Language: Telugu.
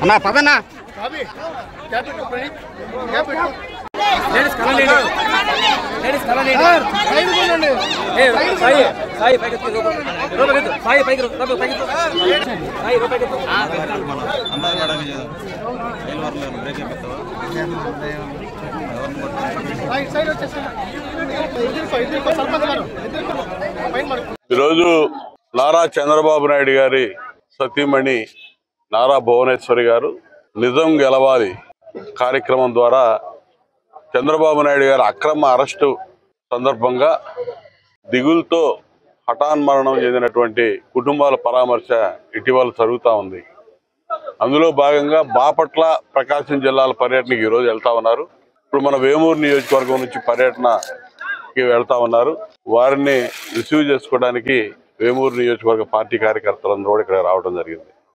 అన్నా పదన్నా ఈరోజు నారా చంద్రబాబు నాయుడు గారి సతీమణి నారా భువనేశ్వరి గారు నిజం గెలవాలి కార్యక్రమం ద్వారా చంద్రబాబు నాయుడు గారి అక్రమ అరెస్టు సందర్భంగా దిగులతో హఠాన్మరణం చెందినటువంటి కుటుంబాల పరామర్శ ఇటీవల జరుగుతూ ఉంది. అందులో భాగంగా బాపట్ల ప్రకాశం జిల్లాల పర్యటనకి ఈరోజు వెళ్తా ఉన్నారు. ఇప్పుడు మన వేమూరు నియోజకవర్గం నుంచి పర్యటనకి వెళ్తా ఉన్నారు. వారిని రిసీవ్ చేసుకోవడానికి వేమూరు నియోజకవర్గ పార్టీ కార్యకర్తలందరూ కూడా ఇక్కడ రావడం జరిగింది.